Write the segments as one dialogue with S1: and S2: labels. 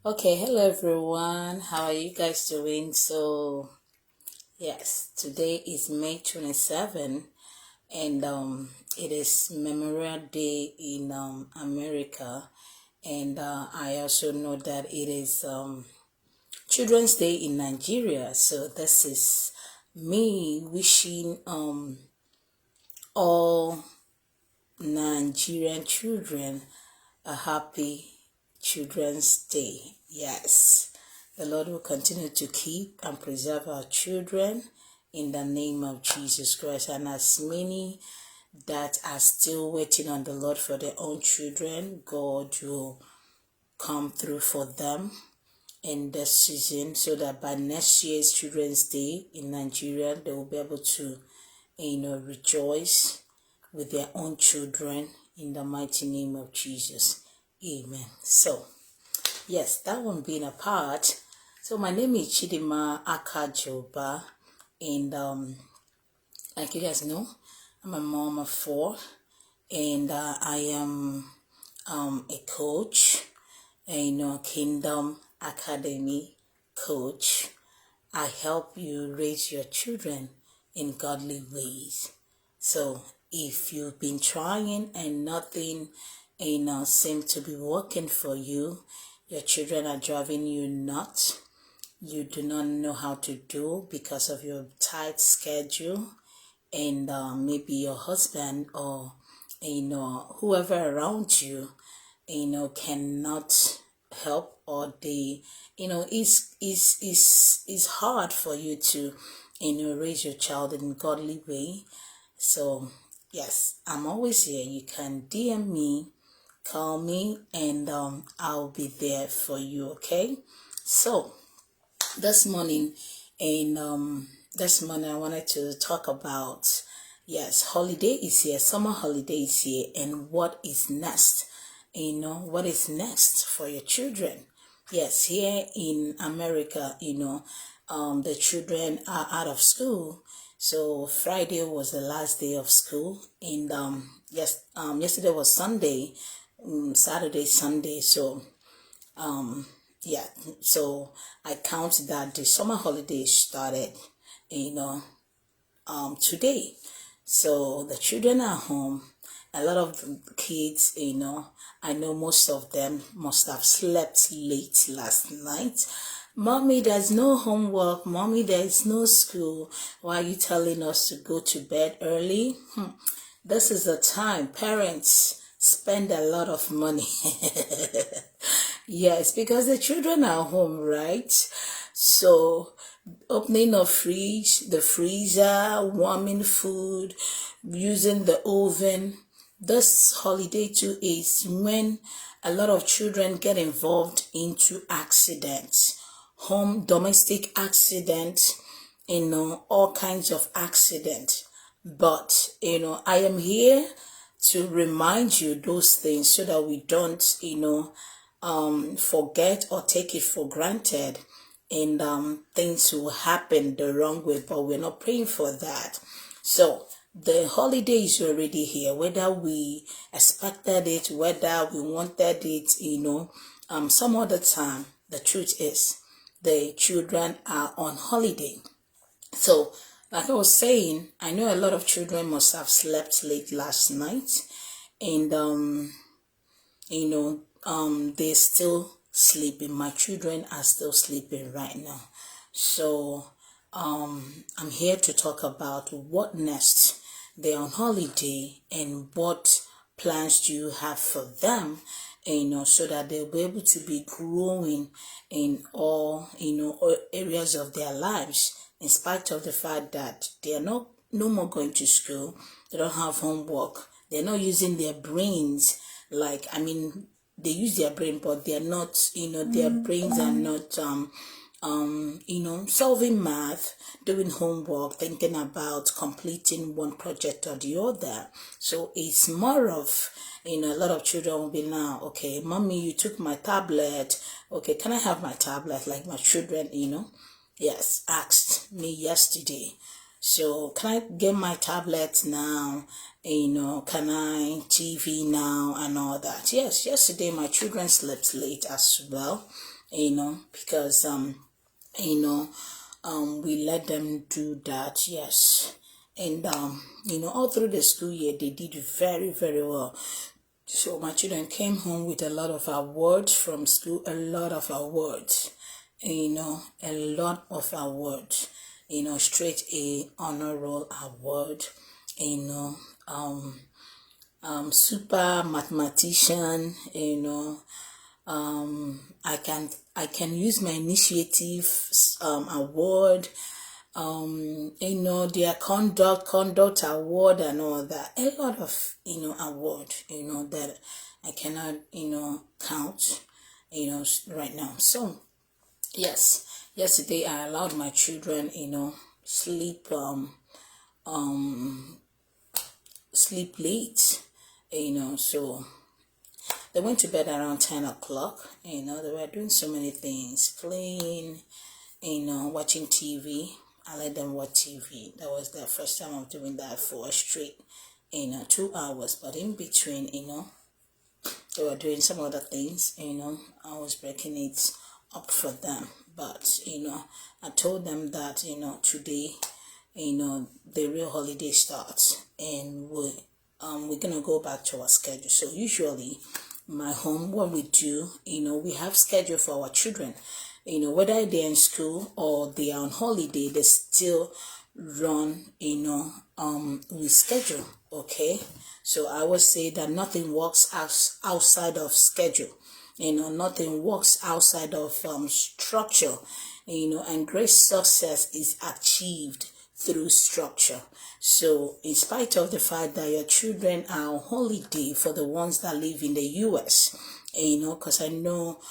S1: Okay, hello everyone. How are you guys doing? Yes, today is May 27 and it is Memorial Day in America, and I also know that it is Children's Day in Nigeria. So this is me wishing all Nigerian children a happy Children's Day. Yes, the Lord will continue to keep and preserve our children in the name of Jesus Christ. And as many that are still waiting on the Lord for their own children, God will come through for them in this season, so that by next year's Children's Day in Nigeria, they will be able to, rejoice with their own children in the mighty name of Jesus. Amen. So, yes, that one being apart. So my name is Chidima Akajoba, and like you guys know, I'm a mom of 4, and I am a coach, Kingdom Academy coach. I help you raise your children in godly ways. So if you've been trying and nothing, seems to be working for you, your children are driving you nuts, you do not know how to do because of your tight schedule, and maybe your husband or whoever around you cannot help, or they is hard for you to raise your child in a godly way. So yes, I'm always here. You can DM me, call me, and I'll be there for you. Okay, so this morning and I wanted to talk about, yes, holiday is here, summer holiday is here, and what is next. What is next for your children? Yes, here in America, the children are out of school. So Friday was the last day of school, and yesterday was Sunday, Saturday, Sunday. So yeah, so I count that the summer holidays started, today. So the children are home. A lot of the kids, I know most of them must have slept late last night. Mommy, there's no homework. Mommy, there's no school. Why are you telling us to go to bed early? This is the time parents spend a lot of money. Yes, because the children are home, right? So opening of fridge, the freezer, warming food, using the oven. This holiday too is when a lot of children get involved into accidents, home domestic accidents, all kinds of accidents. But I am here to remind you those things so that we don't forget or take it for granted, and things will happen the wrong way, but we're not praying for that. So the holiday is already here, whether we expected it, whether we wanted it, some other time. The truth is the children are on holiday. So like I was saying, I know a lot of children must have slept late last night, and they're still sleeping. My children are still sleeping right now. So I'm here to talk about what next. They're on holiday, and what plans do you have for them, so that they'll be able to be growing in all areas of their lives, in spite of the fact that they are no more going to school. They don't have homework. They're not using their brains. Like, I mean, they use their brain, but they're not, their brains are not solving math, doing homework, thinking about completing one project or the other. So it's more of, a lot of children will be now, okay, mommy, you took my tablet. Okay, can I have my tablet? Like my children, yes, asked me yesterday. So can I get my tablet now? Can I TV now and all that? Yes, yesterday my children slept late as well. because we let them do that. Yes. And all through the school year they did very, very well. So my children came home with a lot of awards from school, a lot of awards, a lot of awards, straight A honor roll award, super mathematician, I can use my initiative award, their conduct award and all that. A lot of award, that I cannot count, right now. So yes, yesterday I allowed my children sleep sleep late, so they went to bed around 10 o'clock. They were doing so many things, playing, watching TV. I let them watch TV. That was the first time I'm doing that for a straight, 2 hours. But in between, they were doing some other things, I was breaking it up for them. But, I told them that, today, the real holiday starts, and we're gonna go back to our schedule. So usually my home, what we do, we have schedule for our children, whether they're in school or they are on holiday, they still run, with schedule. Okay, so I would say that nothing works outside of schedule. Nothing works outside of structure. And great success is achieved through structure. So in spite of the fact that your children are on holiday, for the ones that live in the US, because I know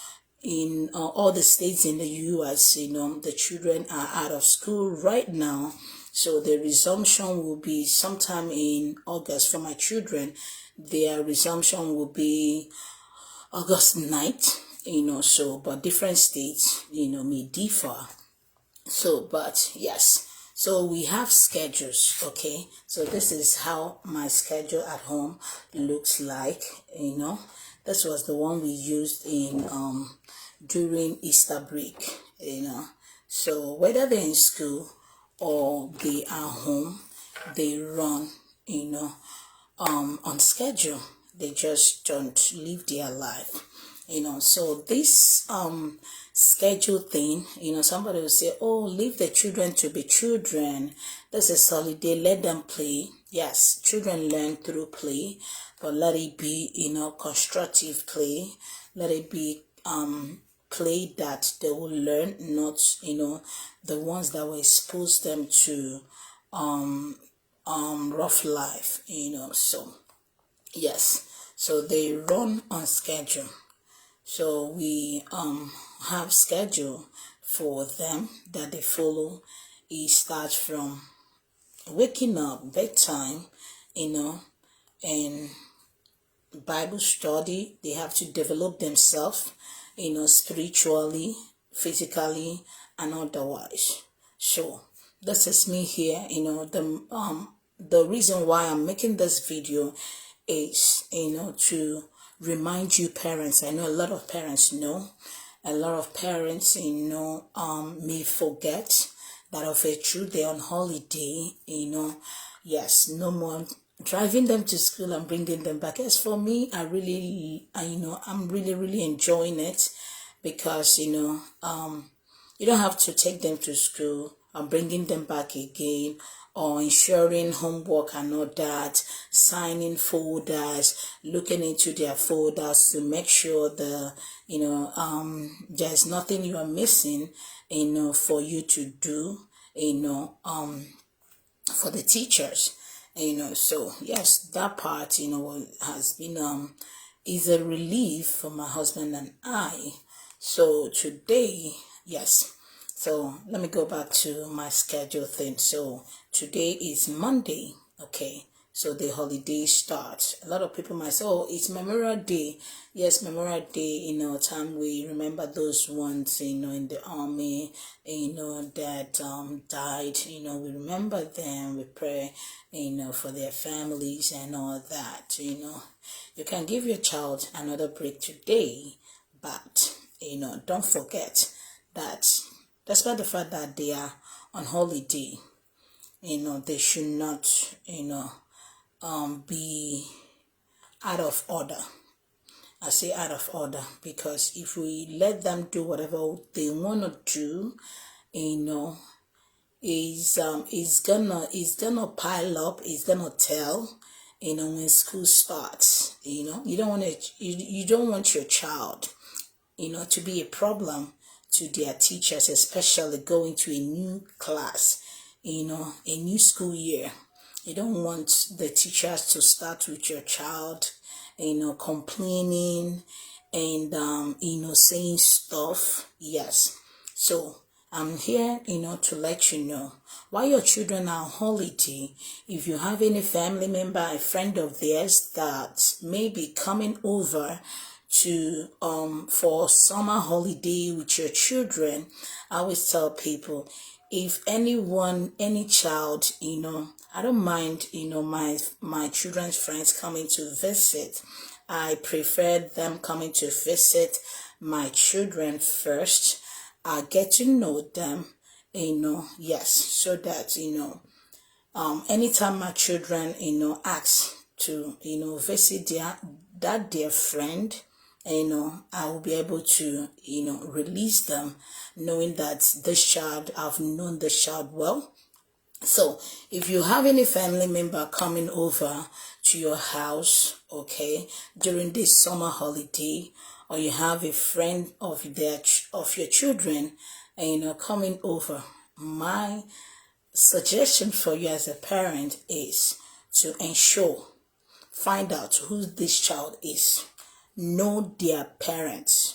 S1: in all the states in the US, the children are out of school right now. So the resumption will be sometime in August for my children. Their resumption will be August 9th, so, but different states, may differ. So, but yes, so we have schedules. Okay, so this is how my schedule at home looks like. This was the one we used in during Easter break. So whether they're in school or they are home, they run on schedule. They just don't live their life. So this schedule thing, somebody will say, oh, leave the children to be children. This is holiday, let them play. Yes, children learn through play, but let it be, constructive play. Let it be play that they will learn, not, the ones that will expose them to rough life, so yes, so they run on schedule. So we have schedule for them that they follow. It starts from waking up, bedtime, and Bible study. They have to develop themselves, spiritually, physically, and otherwise. So this is me here. The reason why I'm making this video is, to remind you parents. I know a lot of parents know. A lot of parents, may forget that of a truth they're on holiday, yes, no more driving them to school and bringing them back. As for me, I'm really, really enjoying it, because, you don't have to take them to school and bringing them back again, or ensuring homework and all that, signing folders, looking into their folders to make sure there's nothing you are missing, for you to do, for the teachers, so yes, that part, has been, is a relief for my husband and I. So today, yes, so let me go back to my schedule thing. So today is Monday, okay, so the holiday starts. A lot of people might say, oh, it's Memorial Day. Yes, Memorial Day, time we remember those ones, in the army, that died, we remember them, we pray, for their families and all that, You can give your child another break today, but, don't forget that despite the fact that they are on holiday, they should not, be out of order. I say out of order because if we let them do whatever they want to do, is gonna pile up, is gonna tell, when school starts. You don't want you don't want your child, to be a problem to their teachers, especially going to a new class, a new school year. You don't want the teachers to start with your child, complaining and, saying stuff. Yes. So I'm here, to let you know while your children are on holiday, if you have any family member, a friend of theirs that may be coming over to for summer holiday with your children, I always tell people, if any child, I don't mind, my children's friends coming to visit. I prefer them coming to visit my children first. I get to know them, yes, so that, anytime my children, ask to, visit their friend, I will be able to, release them, knowing that I've known this child well. So if you have any family member coming over to your house, okay, during this summer holiday, or you have a friend of your children, coming over, my suggestion for you as a parent is to find out who this child is. Know their parents.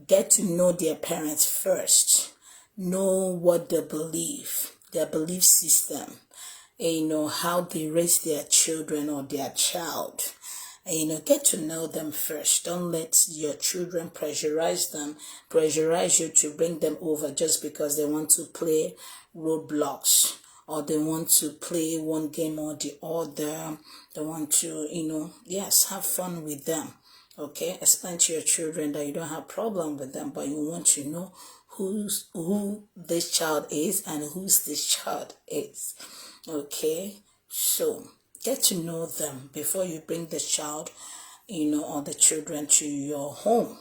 S1: Get to know their parents first. Know what they believe, their belief system, how they raise their children or their child. Get to know them first. Don't let your children pressurize you to bring them over just because they want to play Roblox or they want to play one game or the other. They want to, have fun with them. Okay, explain to your children that you don't have problem with them, but you want to know who this child is and whose this child is. Okay, so get to know them before you bring the child, or the children to your home,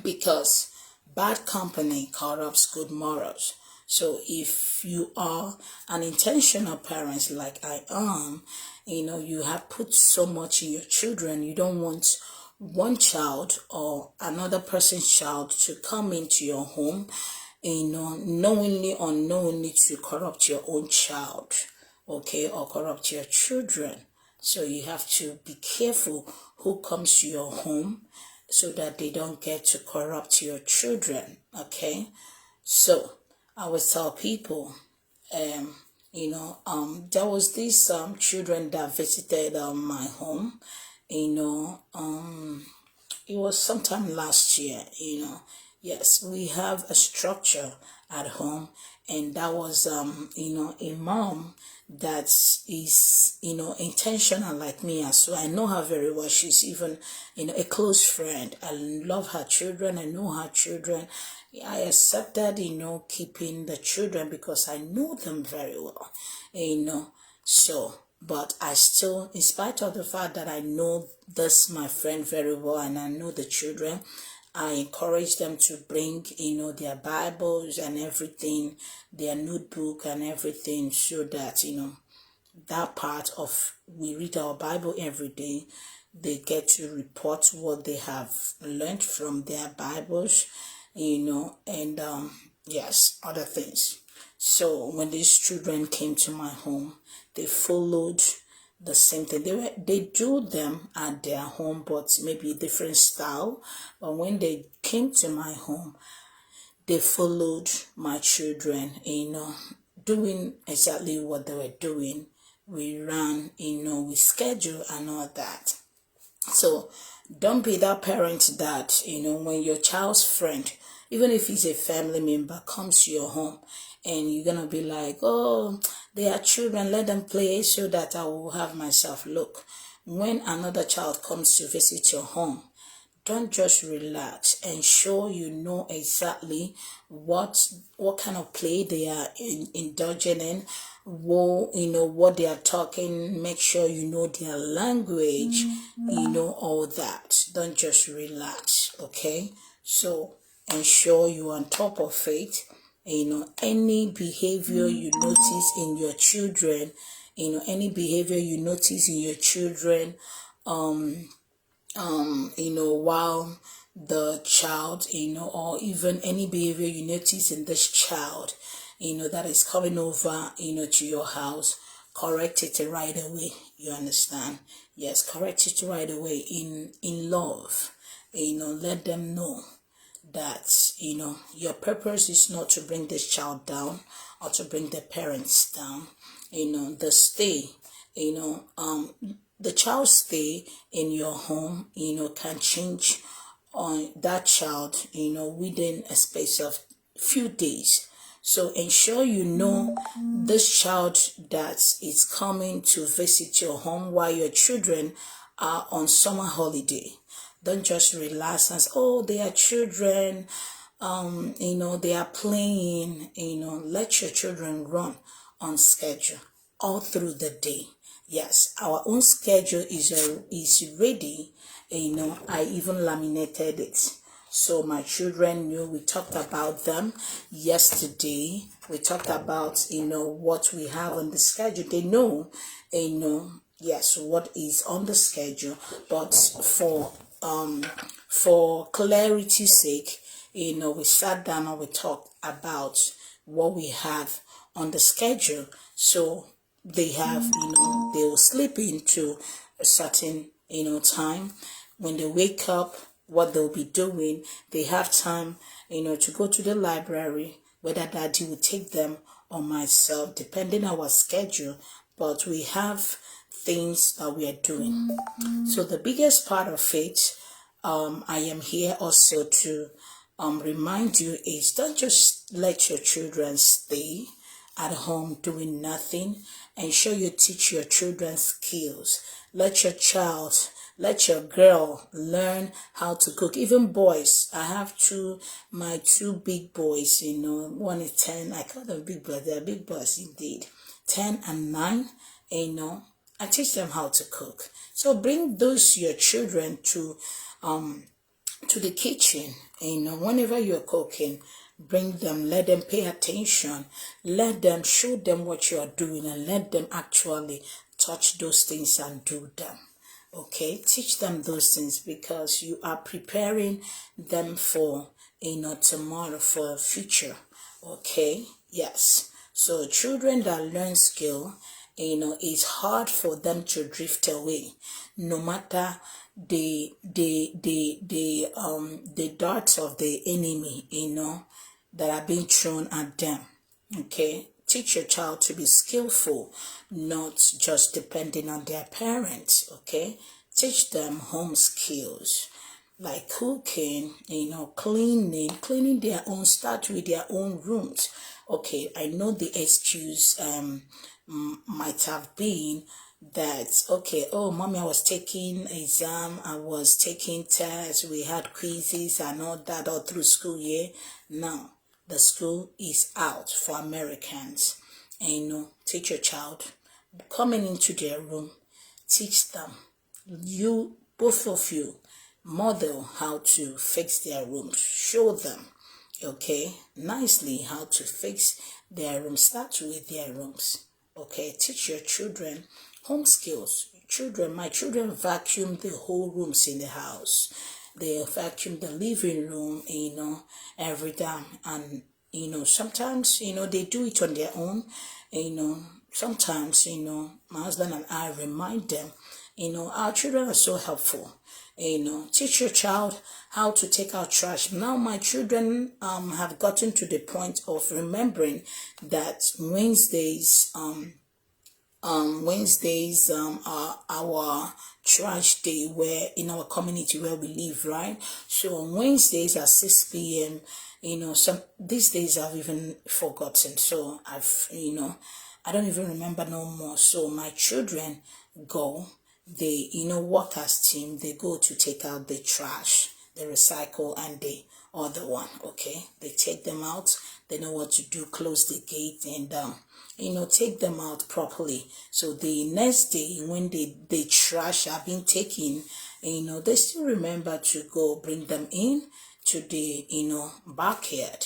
S1: because bad company corrupts good morals. So if you are an intentional parent like I am, you have put so much in your children, you don't want one child or another person's child to come into your home, knowingly or unknowingly to corrupt your own child, okay, or corrupt your children. So you have to be careful who comes to your home so that they don't get to corrupt your children, okay? So I would tell people, there was these children that visited my home. It was sometime last year. Yes, we have a structure at home, and that was a mom that is intentional like me as well. I know her very well. She's even a close friend. I love her children. I know her children. I accepted keeping the children because I know them very well. So, but I still, in spite of the fact that I know this my friend very well and I know the children, I encourage them to bring, their Bibles and everything, their notebook and everything, so that, that part of, we read our Bible every day, they get to report what they have learned from their Bibles, and, yes, other things. So when these children came to my home, they followed the same thing. They do them at their home, but maybe a different style. But when they came to my home, they followed my children, doing exactly what they were doing. We ran, with schedule and all that. So don't be that parent that, when your child's friend, even if he's a family member, comes to your home, and you're going to be like, oh, they are children, let them play so that I will have myself. Look, when another child comes to visit your home, don't just relax. Ensure you know exactly what kind of play they are indulging in, what they are talking. Make sure you know their language, all that. Don't just relax, okay? So ensure you're on top of it. Any behavior you notice in your children, while the child, or even any behavior you notice in this child, that is coming over, to your house, correct it right away. You understand? Yes, correct it right away in love. Let them know that, your purpose is not to bring this child down or to bring the parents down. The child's stay in your home, can change on that child, within a space of few days. So ensure you know this child that is coming to visit your home while your children are on summer holiday. Don't just relax and say, oh, they are children, they are playing. Let your children run on schedule all through the day. Yes, our own schedule is ready. I even laminated it. So my children knew. We talked about them yesterday. We talked about, what we have on the schedule. They know, yes, what is on the schedule. But for clarity's sake, we sat down and we talked about what we have on the schedule. So they have, they will sleep into a certain, time. When they wake up, what they'll be doing, they have time, to go to the library, whether daddy will take them or myself, depending on our schedule. But we have things that we are doing. So the biggest part of it, I am here also to remind you is don't just let your children stay at home doing nothing. Ensure you teach your children skills. Let your girl learn how to cook. Even boys, I have my two big boys, one is 10, I call them big boys, they're big boys indeed, 10 and 9, I teach them how to cook. So bring your children to the kitchen, whenever you're cooking, bring them, let them pay attention, let them show them what you are doing, and let them actually touch those things and do them. Okay, teach them those things, because you are preparing them for, tomorrow, for a future. Okay, yes. So children that learn skill, it's hard for them to drift away, no matter the darts of the enemy, that are being thrown at them. Okay, teach your child to be skillful, not just depending on their parents. Okay, teach them home skills like cooking, cleaning their own, start with their own rooms. Okay, I know the excuse might have been that, okay, oh, mommy, I was taking exam, I was taking tests, we had quizzes and all that all through school year. Now, the school is out for Americans. And teach your child, coming into their room, teach them. You, both of you, model how to fix their rooms. Show them, okay, nicely how to fix their rooms. Start with their rooms. Okay, teach your children home skills. My children vacuum the whole rooms in the house. They vacuum the living room, every time. And, sometimes, they do it on their own. Sometimes, my husband and I remind them, our children are so helpful. Teach your child how to take out trash. Now my children have gotten to the point of remembering that Wednesdays are our trash day, where in our community where we live, right? So on Wednesdays at 6 p.m., these days I've even forgotten. So I don't even remember no more. So my children go, they, work as team, they go to take out the trash. the recycle and the other one. Okay, they take them out, they know what to do, close the gate, and take them out properly. So the next day when the trash are being taken, they still remember to go bring them in to the backyard.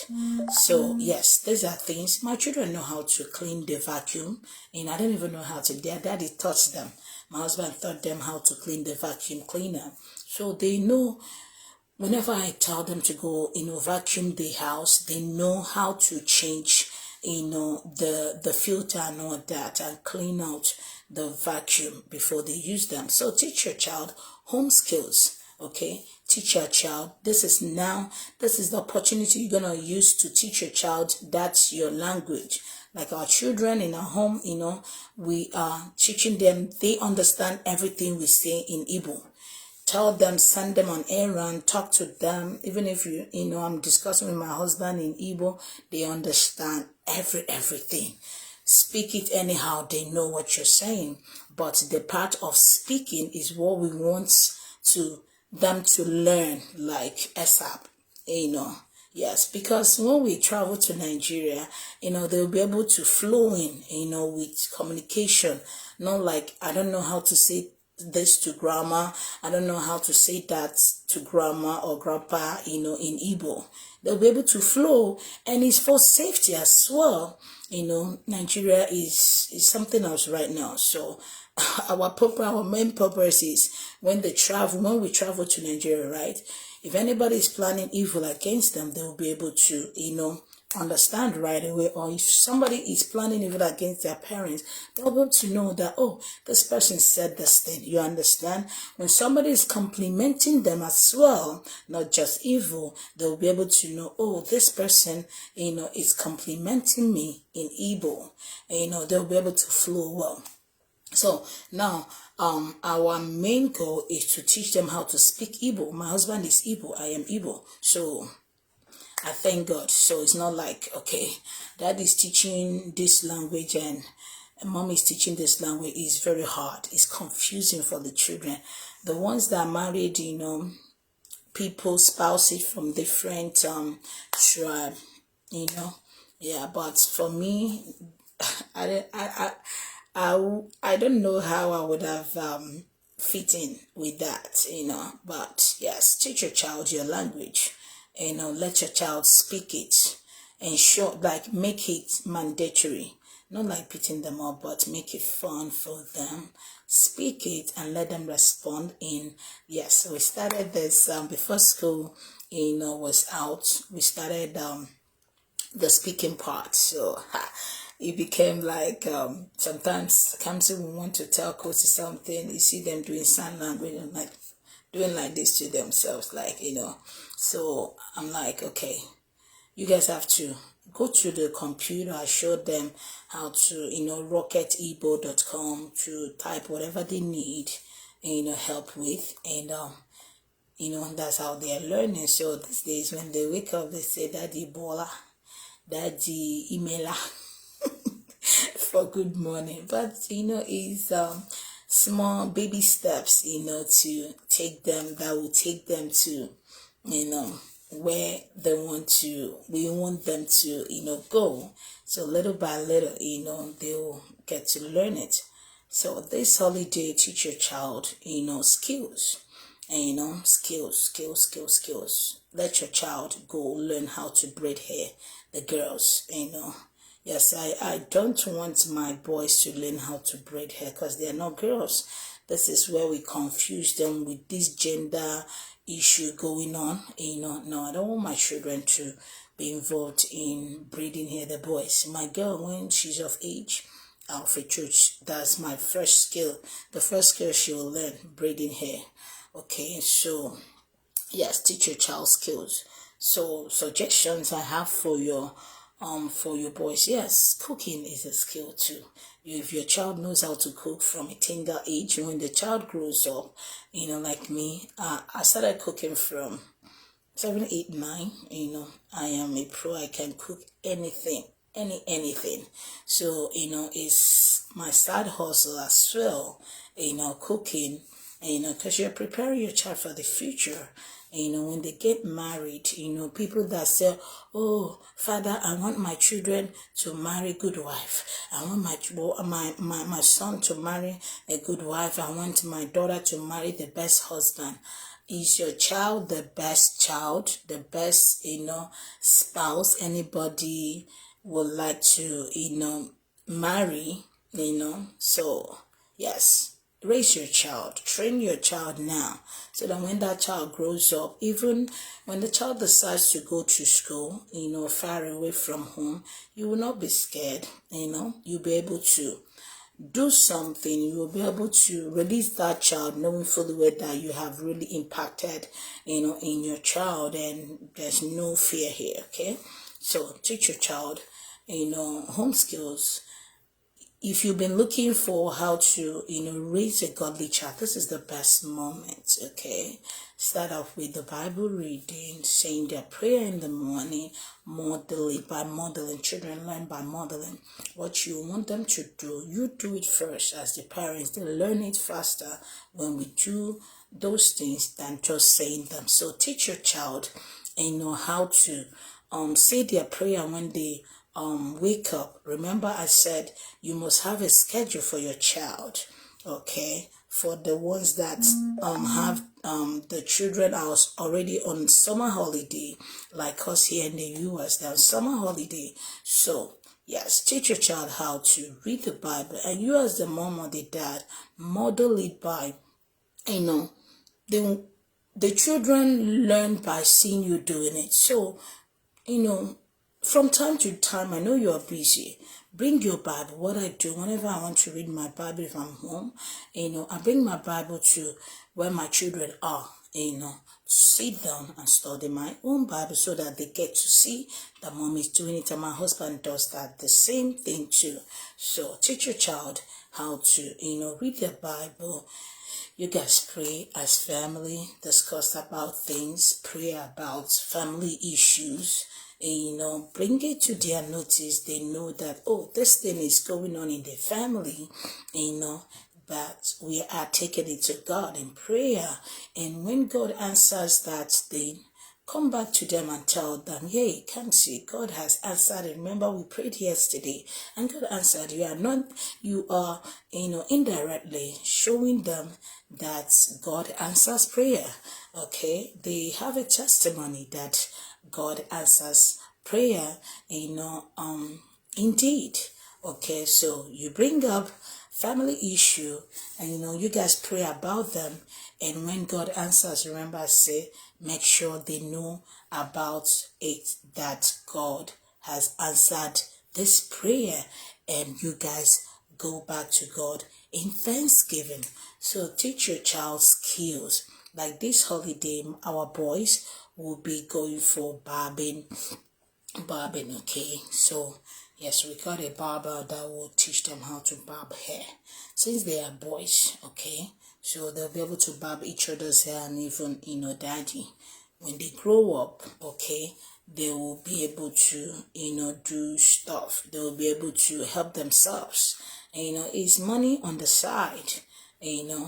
S1: So yes, these are things my children know how to clean the vacuum, and I don't even know how to. Their daddy taught them. My husband taught them how to clean the vacuum cleaner, so they know. Whenever I tell them to go, vacuum the house, they know how to change, the filter and all that, and clean out the vacuum before they use them. So teach your child home skills, okay? Teach your child. This is the opportunity you're going to use to teach your child that's your language. Like our children in our home, we are teaching them, they understand everything we say in Igbo. Tell them, send them on errand, talk to them. Even if I'm discussing with my husband in Igbo, they understand everything. Speak it anyhow, they know what you're saying. But the part of speaking is what we want them to learn, like ASAP, Yes, because when we travel to Nigeria, they'll be able to flow in, with communication. Not like, I don't know how to say this to grandma, I don't know how to say that to grandma or grandpa, in Igbo. They'll be able to flow, and it's for safety as well. Nigeria is something else right now. So our main purpose is when we travel to Nigeria, right? If anybody is planning evil against them, they will be able to, understand right away. Or if somebody is planning evil against their parents, they'll be able to know that, oh, this person said this thing. You understand? When somebody is complimenting them as well, not just evil, they'll be able to know, oh, this person, is complimenting me in Igbo. And, they'll be able to flow well. So now, our main goal is to teach them how to speak Igbo. My husband is Igbo. I am Igbo. So I thank God. So it's not like, okay, dad is teaching this language and mom is teaching this language. It's very hard. It's confusing for the children. The ones that are married, people, spouses from different tribe, Yeah, but for me, I don't know how I would have fit in with that, But yes, teach your child your language. Let your child speak it, and make it mandatory, not like beating them up, but make it fun for them. Speak it and let them respond in. Yes, we started this before school was out. We started the speaking part, so it became like sometimes comes we want to tell coach something, you see them doing sign language and like doing like this to themselves, so I'm like, okay, you guys have to go to the computer. I showed them how to rocketebo.com to type whatever they need help with, and that's how they're learning. So these days when they wake up, they say daddy bola, daddy emailer for good morning. But it's small baby steps to take them, that will take them to where we want them to go. So little by little they'll get to learn it. So this holiday, teach your child skills, and skills. Let your child go learn how to braid hair, the girls. Yes, I don't want my boys to learn how to braid hair because they are not girls. This is where we confuse them with this gender issue going on. No, I don't want my children to be involved in braiding hair, the boys. My girl, when she's of age, for church, that's my first skill. The first skill she will learn, braiding hair. Okay, so yes, teach your child skills. So suggestions I have for your boys. Yes, cooking is a skill too. If your child knows how to cook from a tender age, when the child grows up, like me, I started cooking from 7, 8, 9. I am a pro. I can cook anything, anything. So it's my side hustle as well. Cooking. Because you're preparing your child for the future. when they get married, people that say, oh, Father, I want my children to marry a good wife. I want my son to marry a good wife. I want my daughter to marry the best husband. Is your child the best child, the best, spouse anybody would like to, marry, So, yes, raise your child, train your child now, so that when that child grows up, even when the child decides to go to school, far away from home, you will not be scared, you'll be able to do something. You will be able to release that child knowing fully well that you have really impacted, in your child, and there's no fear here, okay? So teach your child, home skills. If you've been looking for how to, raise a godly child, this is the best moment, okay? Start off with the Bible reading, saying their prayer in the morning, modeling. Children learn by modeling. What you want them to do, you do it first as the parents. They learn it faster when we do those things than just saying them. So teach your child, how to say their prayer when they wake up. Remember, I said you must have a schedule for your child, okay? For the ones that have the children are already on summer holiday, like us here in the US, they're on summer holiday. So yes, teach your child how to read the Bible, and you as the mom or the dad, model it by, the children learn by seeing you doing it. So, from time to time, I know you're busy. Bring your Bible. What I do, whenever I want to read my Bible, if I'm home, I bring my Bible to where my children are, sit down and study my own Bible, so that they get to see that mom is doing it, and my husband does that, the same thing too. So teach your child how to, read their Bible. You guys pray as family, discuss about things, pray about family issues, and, bring it to their notice. They know that, oh, this thing is going on in the family, but we are taking it to God in prayer. And when God answers that thing, come back to them and tell them, hey, come see, God has answered it. Remember, we prayed yesterday and God answered. You are, indirectly showing them that God answers prayer. Okay, they have a testimony that God answers prayer, indeed. Okay, so you bring up family issue, and you guys pray about them, and when God answers, remember I say, make sure they know about it, that God has answered this prayer, and you guys go back to God in thanksgiving. So teach your child skills. Like this holiday, our boys will be going for barbing, okay? So yes, we got a barber that will teach them how to barb hair since they are boys, okay? So they'll be able to barb each other's hair, and even, daddy. When they grow up, okay, they will be able to, do stuff. They will be able to help themselves. And, it's money on the side,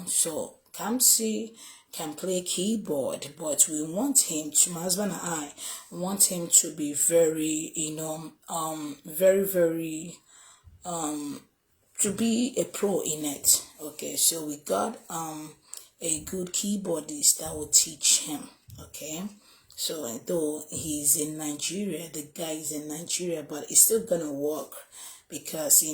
S1: so Kamsi can play keyboard, but we want him to, my husband and I want him to be very, very, to be a pro in it. Okay, so we got a good keyboardist that will teach him. Okay, so though he's in Nigeria, the guy is in Nigeria, but it's still gonna work, because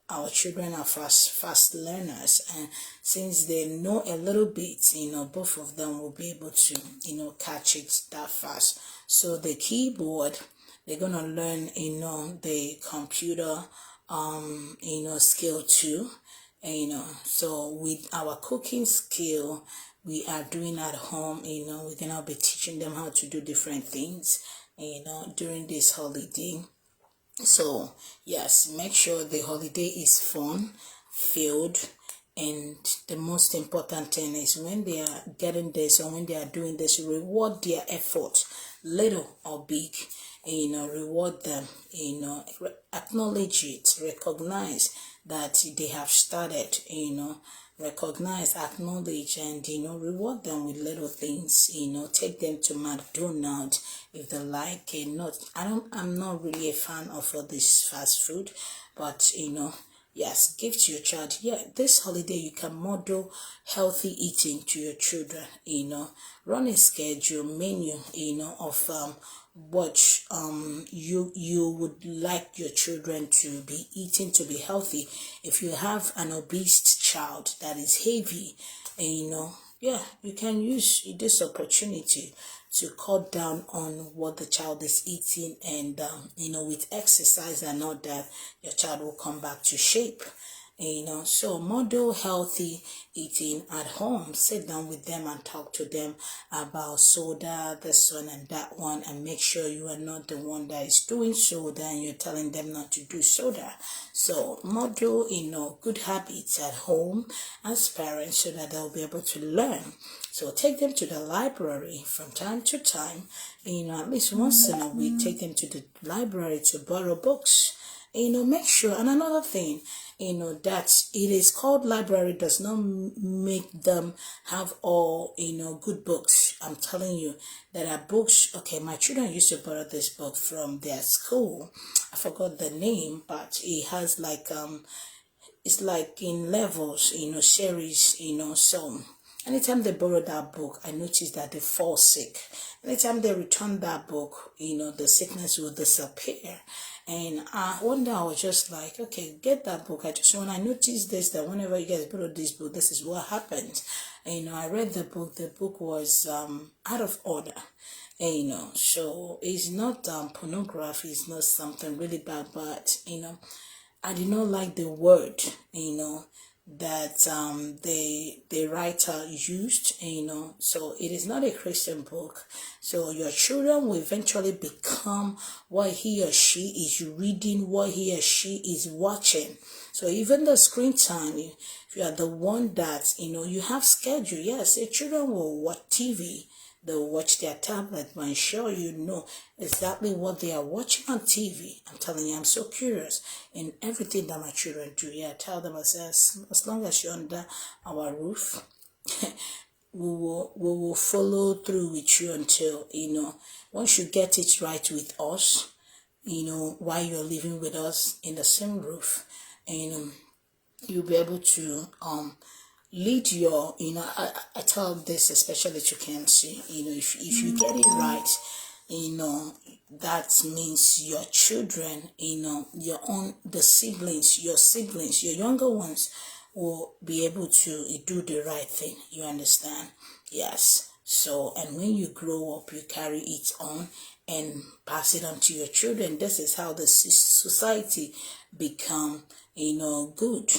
S1: our children are fast learners, and since they know a little bit, both of them will be able to catch it that fast. So the keyboard, they're gonna learn the computer skill too. So with our cooking skill we are doing at home, we're gonna be teaching them how to do different things during this holiday. So yes, make sure the holiday is fun filled, and the most important thing is when they are getting this, or when they are doing this, reward their effort, little or big. Reward them, acknowledge it, recognize that they have started, recognize, acknowledge, and reward them with little things. Take them to McDonald's if they like it. I'm not really a fan of all this fast food, but yes, give to your child. Yeah, this holiday you can model healthy eating to your children. Run a schedule, menu, of what you would like your children to be eating to be healthy. If you have an obese child that is heavy, and yeah, you can use this opportunity to cut down on what the child is eating, and with exercise and all that, your child will come back to shape. So model healthy eating at home. Sit down with them and talk to them about soda, this one and that one, and make sure you are not the one that is doing soda and you're telling them not to do soda. So model good habits at home as parents so that they'll be able to learn. So take them to the library from time to time, at least once in a week. Take them to the library to borrow books. Make sure. And another thing, that it is called library does not make them have all, good books. I'm telling you, there are books. Okay, my children used to borrow this book from their school. I forgot the name, but it has like, it's like in levels, series, so anytime they borrow that book, I notice that they fall sick. Anytime they return that book, the sickness will disappear. And one day I was just like, okay, get that book. When I noticed this, that whenever you guys borrow this book, this is what happens. I read the book. The book was out of order. So it's not pornography. It's not something really bad, but I did not like the word, that the writer used, so it is not a Christian book. So your children will eventually become what he or she is reading, what he or she is watching. So even the screen time, if you are the one that, you have schedule, yes, your children will watch TV. They'll watch their tablet, but I'm sure you know exactly what they are watching on TV. I'm telling you, I'm so curious in everything that my children do. Yeah, I tell them, as long as you're under our roof, we will follow through with you until, once you get it right with us, while you're living with us in the same roof, and you'll be able to lead your, I tell this especially to Kenzie, if you get it right, that means your children, your siblings, your younger ones will be able to do the right thing. You understand? Yes. So, and when you grow up, you carry it on and pass it on to your children. This is how the society become, good.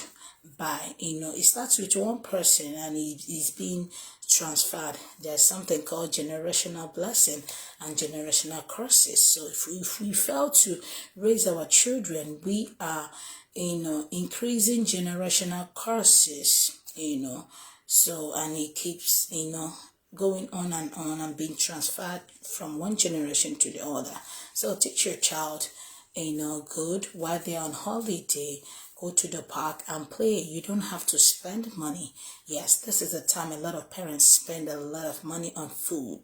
S1: By it starts with one person and it is being transferred. There's something called generational blessing and generational curses. So if we fail to raise our children, we are increasing generational curses. So, and it keeps going on and being transferred from one generation to the other. So teach your child good while they're on holiday. Go to the park and play. You don't have to spend money. Yes, this is a time a lot of parents spend a lot of money on food.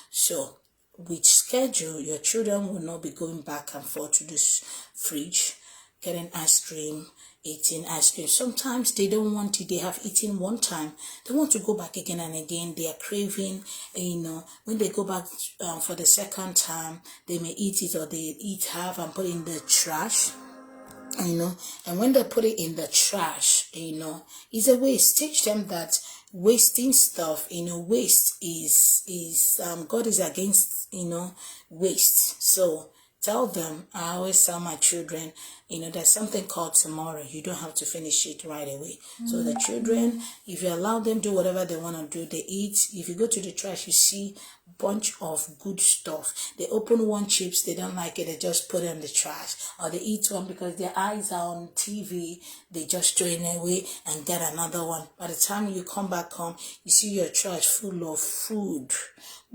S1: So with schedule, your children will not be going back and forth to this fridge, getting ice cream, eating ice cream. Sometimes they don't want it. They have eaten one time. They want to go back again and again. They are craving, when they go back for the second time, they may eat it or they eat half and put it in the trash. And when they put it in the trash, it's a waste. Teach them that wasting stuff, waste is God is against, waste. So tell them, I always tell my children, there's something called tomorrow. You don't have to finish it right away. So the children, if you allow them do whatever they want to do, they eat. If you go to the trash, you see a bunch of good stuff. They open one chips, they don't like it, they just put it in the trash. Or they eat one because their eyes are on TV, they just throw it away and get another one. By the time you come back home, you see your trash full of food,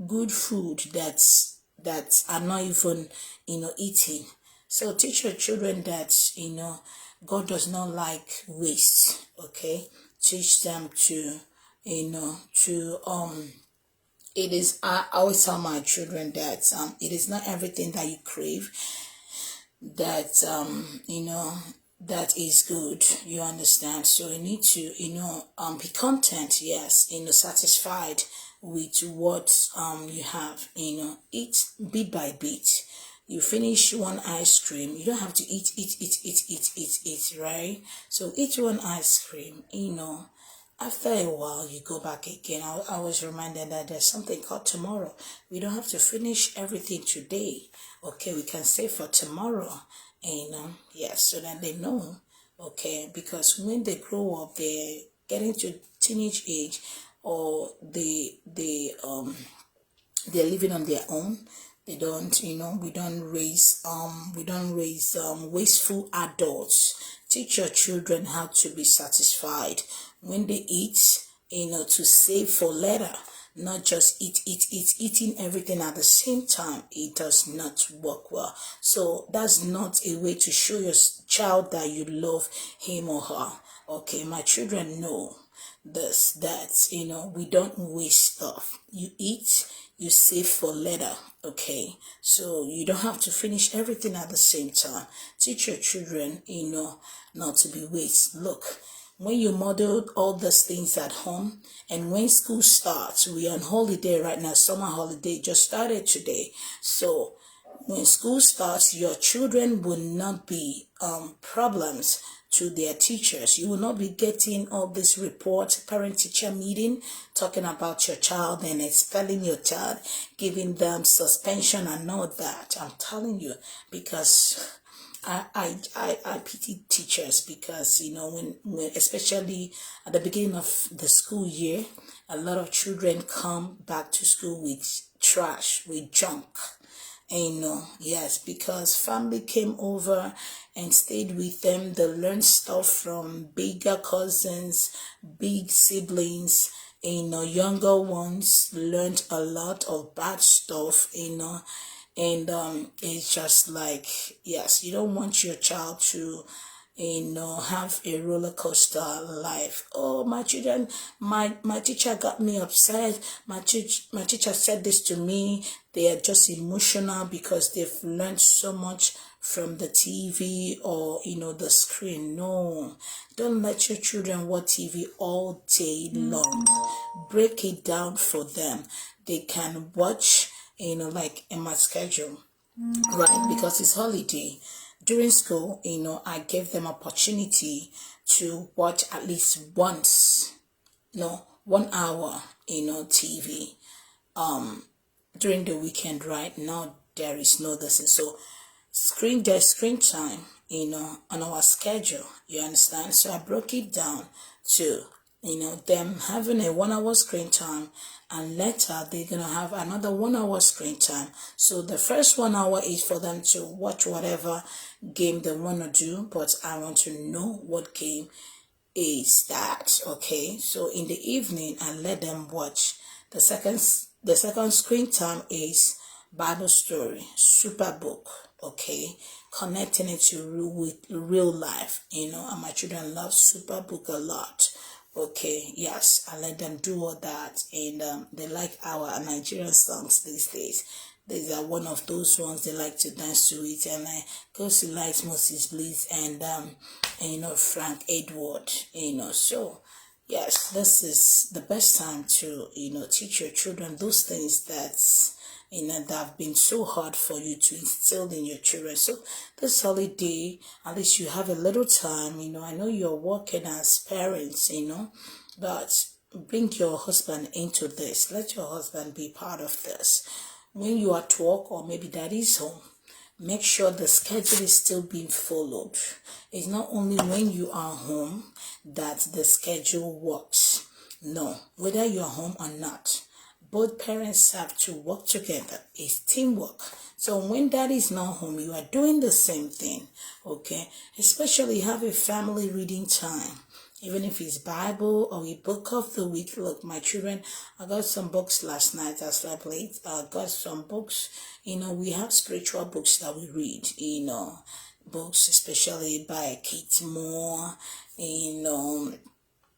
S1: good food that are not even, eating. So teach your children that, God does not like waste, okay? teach them to, it is, I always tell my children that it is not everything that you crave that that is good, you understand. So you need to be content, yes, satisfied with what you have, eat bit by bit. You finish one ice cream, you don't have to eat, right? So eat one ice cream, after a while you go back again. I was reminded that there's something called tomorrow. We don't have to finish everything today, okay? We can save for tomorrow, yes, so that they know, okay? Because when they grow up, they're getting to teenage age, or they're living on their own. They don't, we don't raise wasteful adults. Teach your children how to be satisfied when they eat, to save for later, not just eating everything at the same time. It does not work well. So that's not a way to show your child that you love him or her. Okay, my children know this, that we don't waste stuff. You eat, you save for later, okay? So you don't have to finish everything at the same time. Teach your children, not to be waste. Look, when you model all these things at home, and when school starts, we are on holiday right now. Summer holiday just started today. So when school starts, your children will not be problems to their teachers. You will not be getting all this report, parent-teacher meeting, talking about your child and expelling your child, giving them suspension and all that. I'm telling you, because I pity teachers, because when especially at the beginning of the school year, a lot of children come back to school with trash, with junk. Yes, because family came over and stayed with them. They learned stuff from bigger cousins, big siblings, younger ones learned a lot of bad stuff, and it's just like, yes, you don't want your child to have a roller coaster life. Oh, my children, my teacher got me upset. My teacher said this to me. They are just emotional because they've learned so much from the TV or the screen. No, don't let your children watch TV all day long. Break it down for them. They can watch, like in my schedule, right? Because it's holiday. During school, I gave them opportunity to watch at least once, 1 hour, TV, during the weekend. Right now, there is no this. So there's screen time, on our schedule, you understand? So I broke it down to, them having a 1 hour screen time, and later they're gonna have another 1 hour screen time. So the first 1 hour is for them to watch whatever game they want to do, but I want to know what game is that, okay? So in the evening, I let them watch. The second screen time is Bible story, super book, okay? Connecting it to with real life, and my children love super book a lot. Okay, yes, I let them do all that, and they like our Nigerian songs these days. These are one of those ones they like to dance to it, and I also like Moses Bliss and Frank Edward, so yes, this is the best time to teach your children those things that's that have been so hard for you to instill in your children. So this holiday, at least you have a little time. I know you're working as parents, but bring your husband into this. Let your husband be part of this. When you are at work, or maybe daddy's home, make sure the schedule is still being followed. It's not only when you are home that the schedule works. No, whether you're home or not, both parents have to work together. It's teamwork. So when daddy is not home, you are doing the same thing, okay? Especially have a family reading time. Even if it's Bible or a book of the week. Look, my children, I got some books last night as I played. I got some books. We have spiritual books that we read. Books especially by Kate Moore.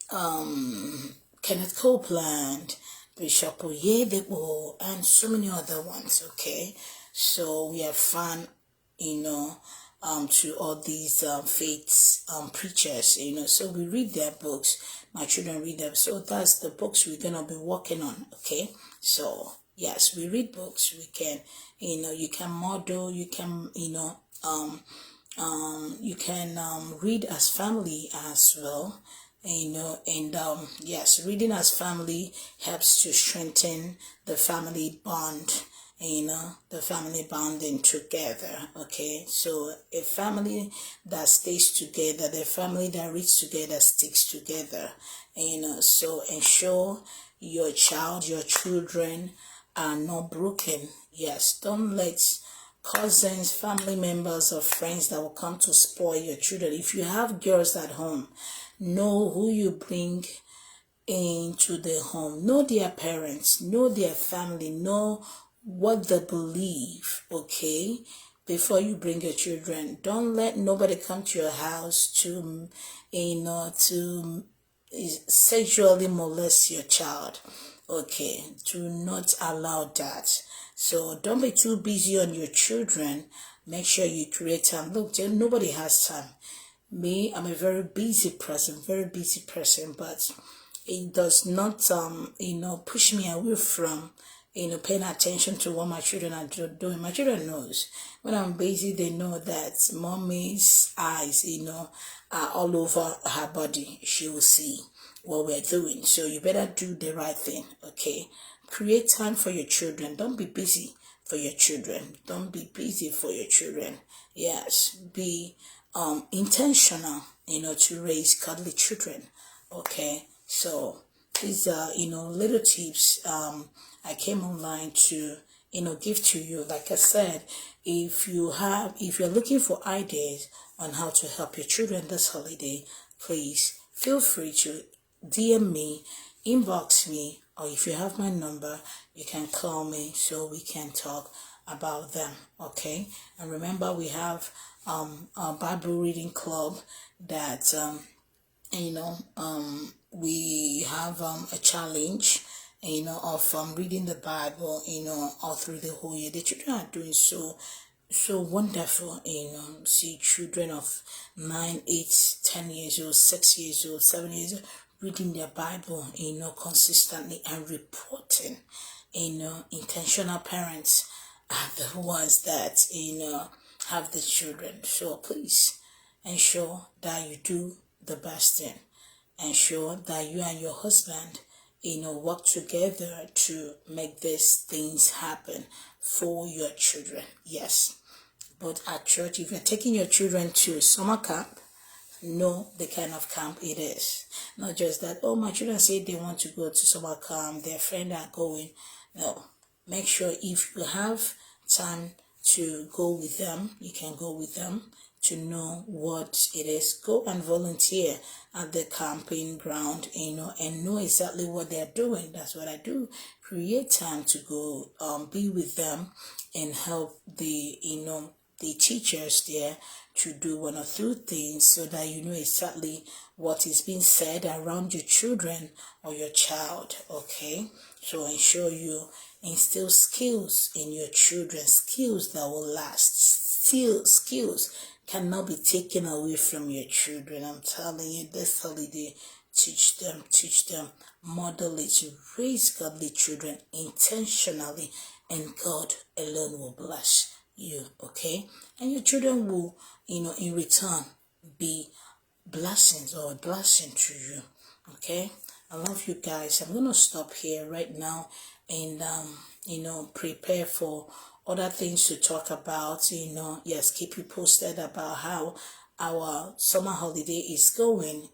S1: Kenneth Copeland, Bishop Oyedepo, and so many other ones. Okay, so we are fan, to all these faiths preachers. So we read their books. My children read them. So that's the books we're gonna be working on. Okay, so yes, we read books. We can, you can model. You can, you can read as family as well, and yes, reading as family helps to strengthen the family bond, the family bonding together. Okay, so a family that stays together, the family that reads together sticks together. So ensure your children are not broken. Yes, don't let cousins, family members, or friends that will come to spoil your children. If you have girls at home, know who you bring into the home. Know their parents, know their family, know what they believe, okay? Before you bring your children, don't let nobody come to your house to, to sexually molest your child. Okay, do not allow that. So don't be too busy on your children. Make sure you create time. Look, nobody has time. Me, I'm a very busy person, but it does not push me away from paying attention to what my children are doing. My children knows when I'm busy. They know that mommy's eyes are all over her body. She will see what we're doing. So you better do the right thing. Okay, create time for your children. Don't be busy for your children. Don't be busy for your children. Yes, be intentional, to raise godly children. Okay, so these are, little tips I came online to, give to you. Like I said, if you're looking for ideas on how to help your children this holiday, please feel free to DM me, inbox me, or if you have my number, you can call me so we can talk about them. Okay, and remember, we have a Bible reading club that we have a challenge of reading the Bible all through the whole year. The children are doing so wonderful. See children of 9, 8, 10 years old, 6 years old, 7 years old reading their Bible consistently and reporting. Intentional parents are the ones that have the children. So please ensure that you do the best thing. Ensure that you and your husband work together to make these things happen for your children. Yes, but at church, if you're taking your children to summer camp, know the kind of camp it is. Not just that, oh, my children say they want to go to summer camp, their friends are going. No, make sure if you have time to go with them, you can go with them to know what it is. Go and volunteer at the camping ground, and know exactly what they're doing. That's what I do. Create time to go be with them and help the teachers there to do one or two things so that you know exactly what is being said around your children or your child. Okay, so ensure you instill skills in your children, skills that will last. Still, skills cannot be taken away from your children. I'm telling you, this holiday, teach them, model it, raise godly children intentionally, and God alone will bless you. Okay, and your children will in return be blessings or a blessing to you. Okay, I love you guys. I'm gonna stop here right now and prepare for other things to talk about. Yes, keep you posted about how our summer holiday is going.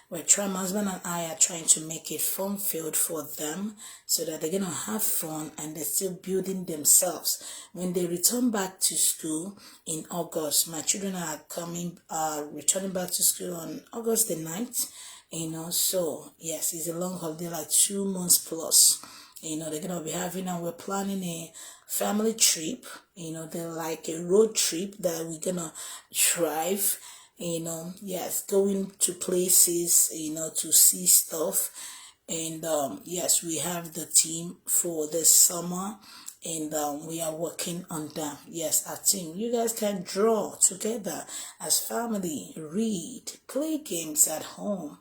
S1: My husband and I are trying to make it fun filled for them so that they're gonna have fun and they're still building themselves. When they return back to school in August, my children are returning back to school on August the 9th. So yes, it's a long holiday, like 2 months plus. They're gonna be having, and we're planning a family trip. They're like a road trip that we're gonna drive yes, going to places, to see stuff. And yes, we have the team for this summer, and we are working on that. Yes, our team. You guys can draw together as family, read, play games at home,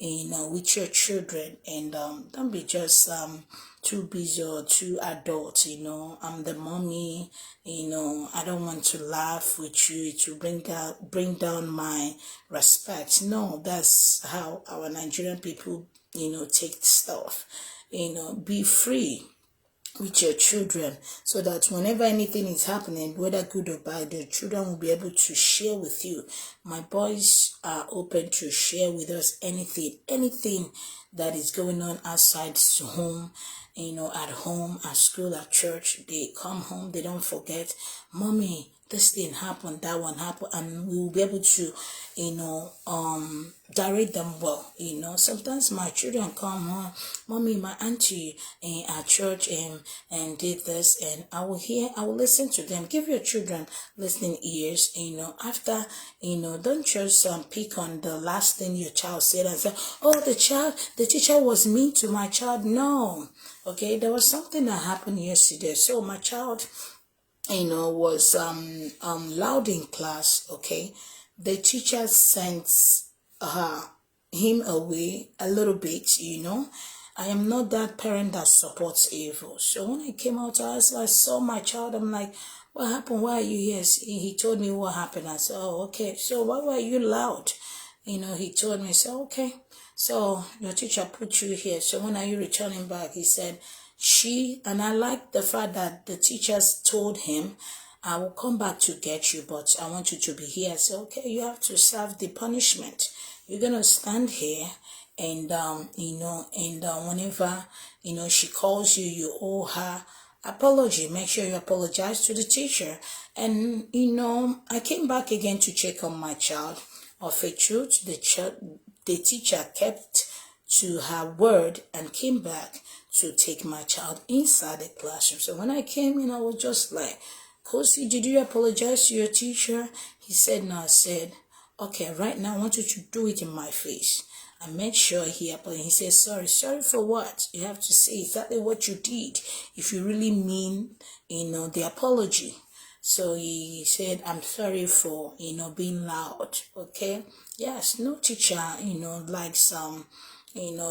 S1: with your children, and don't be just too busy or too adult. I'm the mommy. I don't want to laugh with you to bring down my respect. No, that's how our Nigerian people take stuff. Be free with your children, so that whenever anything is happening, whether good or bad, the children will be able to share with you. My boys are open to share with us anything that is going on outside home, at home, at school, at church. They come home, they don't forget, mommy, this thing happened, that one happened, and we will be able to, direct them well. Sometimes my children come home, mommy, my auntie at church and did this, and I will listen to them. Give your children listening ears. After, don't just pick on the last thing your child said and say, oh, the teacher was mean to my child. No, okay, there was something that happened yesterday. So my child, was loud in class. Okay, the teacher sent him away a little bit. I am not that parent that supports evil. So when I came out, I saw my child. I'm like, what happened? Why are you here? He told me what happened. I said, oh, okay. So why were you loud? He told me. So okay. So your teacher put you here. So when are you returning back? He said, and I like the fact that the teachers told him, I will come back to get you, but I want you to be here. I said, okay, you have to serve the punishment. You're going to stand here, and, whenever, she calls you, you owe her apology. Make sure you apologize to the teacher. And, I came back again to check on my child. Of a truth, the teacher kept to her word and came back to take my child inside the classroom. So when I came in, I was just like, Kosi, did you apologize to your teacher? He said, no. I said, okay, right now I want you to do it in my face. I made sure he apologized. He said, sorry. Sorry for what? You have to say exactly what you did if you really mean, the apology. So he said, I'm sorry for, being loud. Okay. Yes, no teacher, likes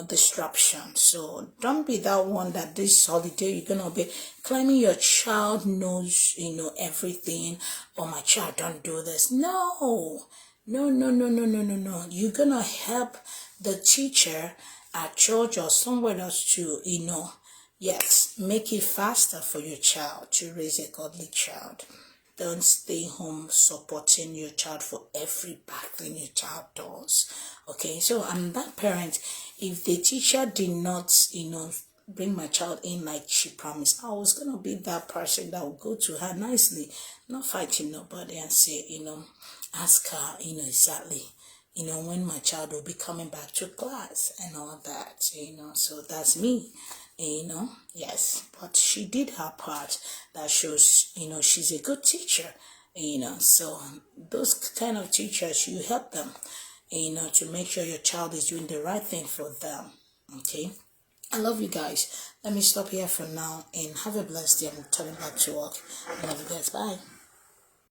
S1: disruption. So don't be that one that this holiday you're gonna be claiming your child knows, everything, or my child don't do this. No. You're gonna help the teacher at church or somewhere else to, yes, make it faster for your child to raise a godly child. Don't stay home supporting your child for every bad thing your child does. Okay, so I'm that parent. If the teacher did not, bring my child in like she promised, I was going to be that person that would go to her nicely, not fighting nobody, and say, ask her, exactly, when my child will be coming back to class and all that, so that's me. Yes, but she did her part. That shows, she's a good teacher, so those kind of teachers, you help them, to make sure your child is doing the right thing for them. Okay, I love you guys. Let me stop here for now and have a blessed day. I'm turning back to work. I love you guys. Bye.